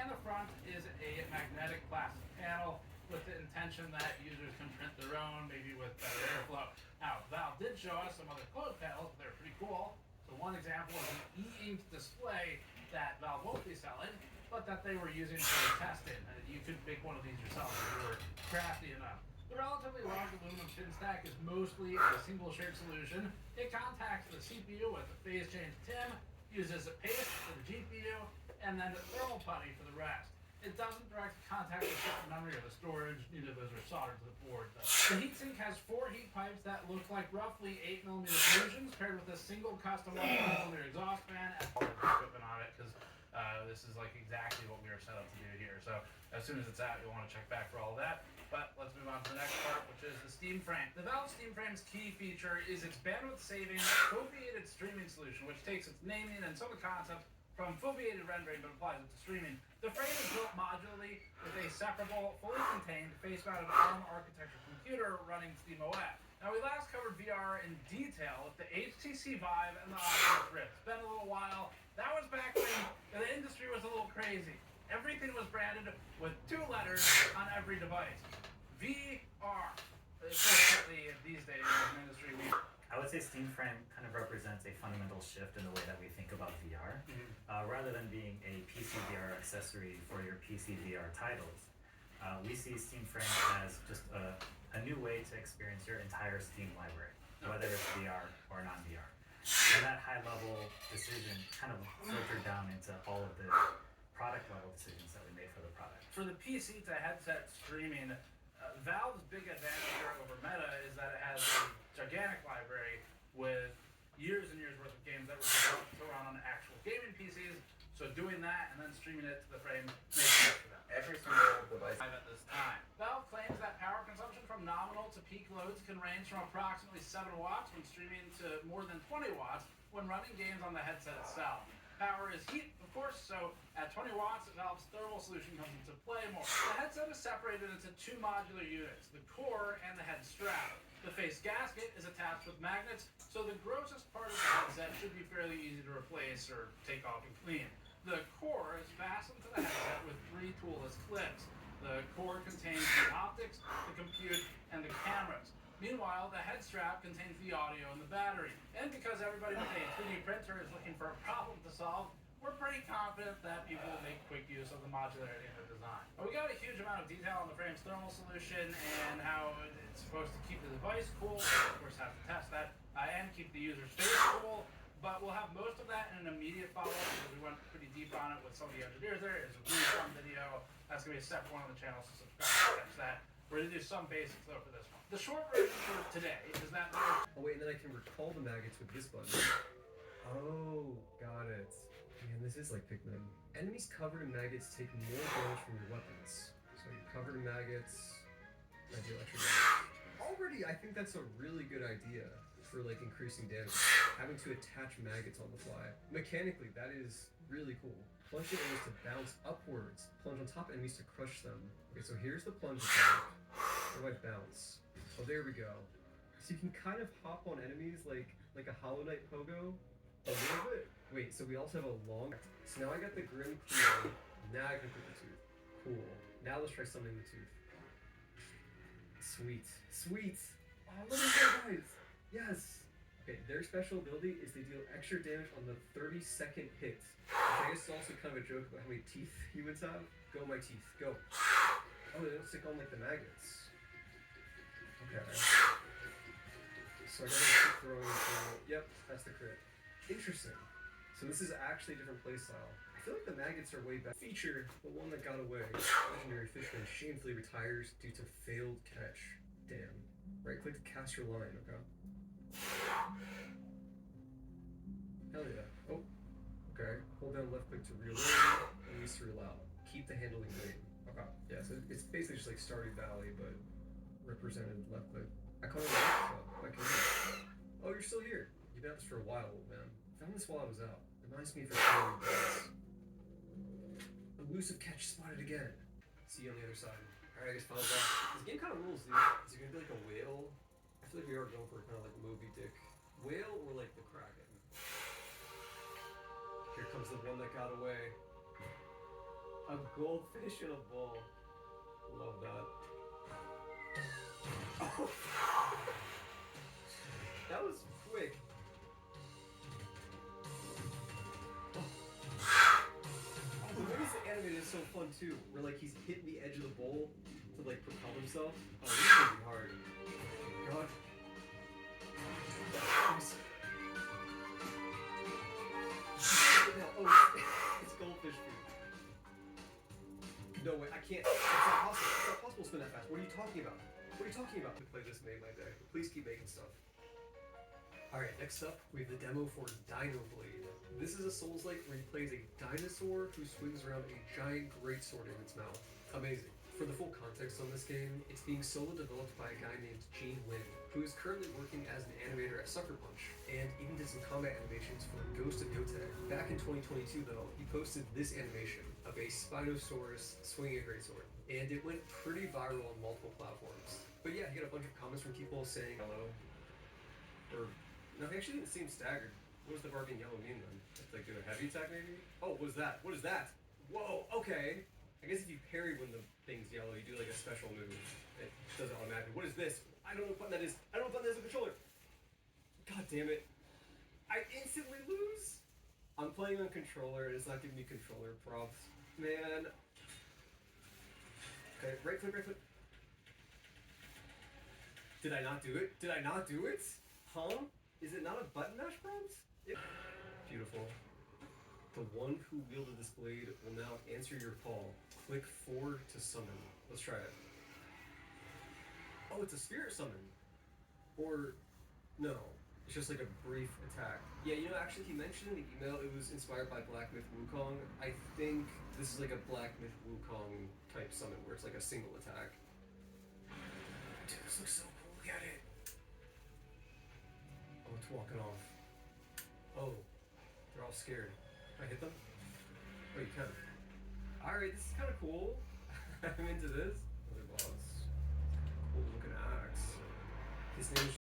and the front is a magnetic plastic panel with the intention that users can print their own, maybe with better airflow. Now, Valve did show us some other closed panels, but they're pretty cool. So one example is an e-ink display that Valve won't be selling, but that they were using for testing. You could make one of these yourself if you were crafty enough. The relatively large aluminum fin stack is mostly a single shared solution. It contacts the CPU with a phase change TIM, uses a paste for the GPU, and then the thermal putty for the rest. It doesn't directly contact the chip memory or the storage, neither of those are soldered to the board though. The heatsink has 4 heat pipes that look like roughly 8mm fusions paired with a single custom 1mm exhaust fan and all the equipment on it, because this is like exactly what we are set up to do here. So as soon as it's out, you'll want to check back for all of that. But let's move on to the next part, which is the Steam Frame. The Valve Steam Frame's key feature is its bandwidth-saving, foveated streaming solution, which takes its naming and some of the concepts from foveated rendering but applies it to streaming. The frame is built modularly with a separable, fully contained, face-mounted ARM architecture computer running SteamOS. Now, we last covered VR in detail with the HTC Vive and the Oculus Rift. It's been a little while. That was back when the industry was a little crazy. Everything was branded with 2 letters on every device. VR. Fortunately, these days in the industry, I would say Steam Frame kind of represents a fundamental shift in the way that we think about VR. Rather than being a PC VR accessory for your PC VR titles, we see Steam Frame as just a new way to experience your entire Steam library, whether it's VR or non-VR. And that high-level decision kind of filtered down into all of the product-level decisions that we made for the product. For the PC to headset streaming, Valve's big advantage here over Meta is that it has a gigantic library with years and years worth of games that were developed to run on actual gaming PCs. So doing that and then streaming it to the frame makes sense for them. Every single device At this time, Valve claims that power consumption from nominal to peak loads can range from approximately 7 watts when streaming to more than 20 watts when running games on the headset itself. Power is heat, of course, so at 20 watts, Valve's thermal solution comes into play more. The headset is separated into 2 modular units, the core and the head strap. The face gasket is attached with magnets, so the grossest part of the headset should be fairly easy to replace or take off and clean. The core is fastened to the headset with 3 toolless clips. The core contains the optics, the compute, and the cameras. Meanwhile, the head strap contains the audio and the battery. And because everybody with a 3D printer is looking for a problem to solve, we're pretty confident that people will make quick use of the modularity in their design. We got a huge amount of detail on the frame's thermal solution and how it's supposed to keep the device cool. Of course, have to test that and keep the user's face cool. But we'll have most of that in an immediate follow-up because we went pretty deep on it with some of the engineers there. It's a really fun video. That's going to be a separate one on the channel, so subscribe to catch that. We're going to do some basics, though, for this one. The short version for today is that there's... Oh wait, and then I can recall the maggots with this button. Oh, got it. Man, this is like Pikmin. Enemies covered in maggots take more damage from your weapons. So you're covered in maggots, I deal extra damage. Already, I think that's a really good idea for like increasing damage. Having to attach maggots on the fly. Mechanically, that is really cool. Plunge the enemies to bounce upwards. Plunge on top enemies to crush them. Okay, so here's the plunge attack. How do I bounce? Oh, there we go. So you can kind of hop on enemies like a Hollow Knight pogo. A little bit. Wait, so we also have a long... So now I got the Grim Key. Now I can put the tooth. Cool. Now let's try summoning the tooth. Sweet. Sweet! Oh, look at that, guys! Yes! Okay, their special ability is they deal extra damage on the 30-second hit. Which I guess is also kind of a joke about how many teeth humans have. Go, my teeth. Go. Oh, they don't stick on like the maggots. Okay. So I gotta keep throwing. Yep, that's the crit. Interesting. So this is actually a different playstyle. I feel like the maggots are way better. Feature, the one that got away. Legendary fisherman shamefully retires due to failed catch. Damn. Right click to cast your line, okay? Hell yeah. Oh. Okay. Hold down left click to reel in, release to reel out. Keep the handling green. Okay. Yeah, so it's basically just like Stardew Valley, but represented left click. I call it like oh, you're still here. You've been at this for a while, old man. Found this while I was out. Reminds me of your days. Elusive catch spotted again. See you on the other side. Alright, I guess final boss. This game kind of rules, dude. Is it gonna be like a whale? I feel like we are going for kind of like Moby Dick. Whale or like the Kraken? Here comes the one that got away. A goldfish in a bowl. Love that. Oh. That was quick. Oh, the way it's animated is so fun too. Where like he's hitting the edge of the bowl to like propel himself. Oh, this is gonna be hard. God. Oh, it's goldfish food. No way, I can't. It's not possible. It's not possible to spin that fast. What are you talking about? What are you talking about? To play this made my day. Please keep making stuff. Alright, next up, we have the demo for Dino Blade. This is a Souls-like where he plays a dinosaur who swings around a giant greatsword in its mouth. Amazing. For the full context on this game, it's being solo developed by a guy named Gene Lin, who is currently working as an animator at Sucker Punch, and even did some combat animations for Ghost of Yotei. Back in 2022 though, he posted this animation of a Spinosaurus swinging a greatsword, and it went pretty viral on multiple platforms. But yeah, he got a bunch of comments from people saying hello, or no, he actually didn't seem staggered. What does the bar being yellow mean then? It's like do a heavy attack maybe? Oh, what is that? What is that? Whoa, okay. I guess if you parry when the thing's yellow, you do like a special move. It does it automatically. What is this? I don't know what button that is. I don't know what button that is on the controller. God damn it. I instantly lose. I'm playing on controller and it's not giving me controller props. Man. Okay, right foot, right foot. Did I not do it? Did I not do it? Huh? Is it not a button mash prompts? Yep. Beautiful. The one who wielded this blade will now answer your call. Click 4 to summon. Let's try it. Oh, it's a spirit summon. Or, no. It's just like a brief attack. Yeah, you know, actually he mentioned in the email it was inspired by Black Myth Wukong. I think this is like a Black Myth Wukong type summon where it's like a single attack. Dude, this looks so cool. Look at it. Oh, it's walking off. Oh, they're all scared. Can I hit them? Oh, you can. Alright, this is kind of cool. I'm into this. Another boss. Cool looking axe. His name's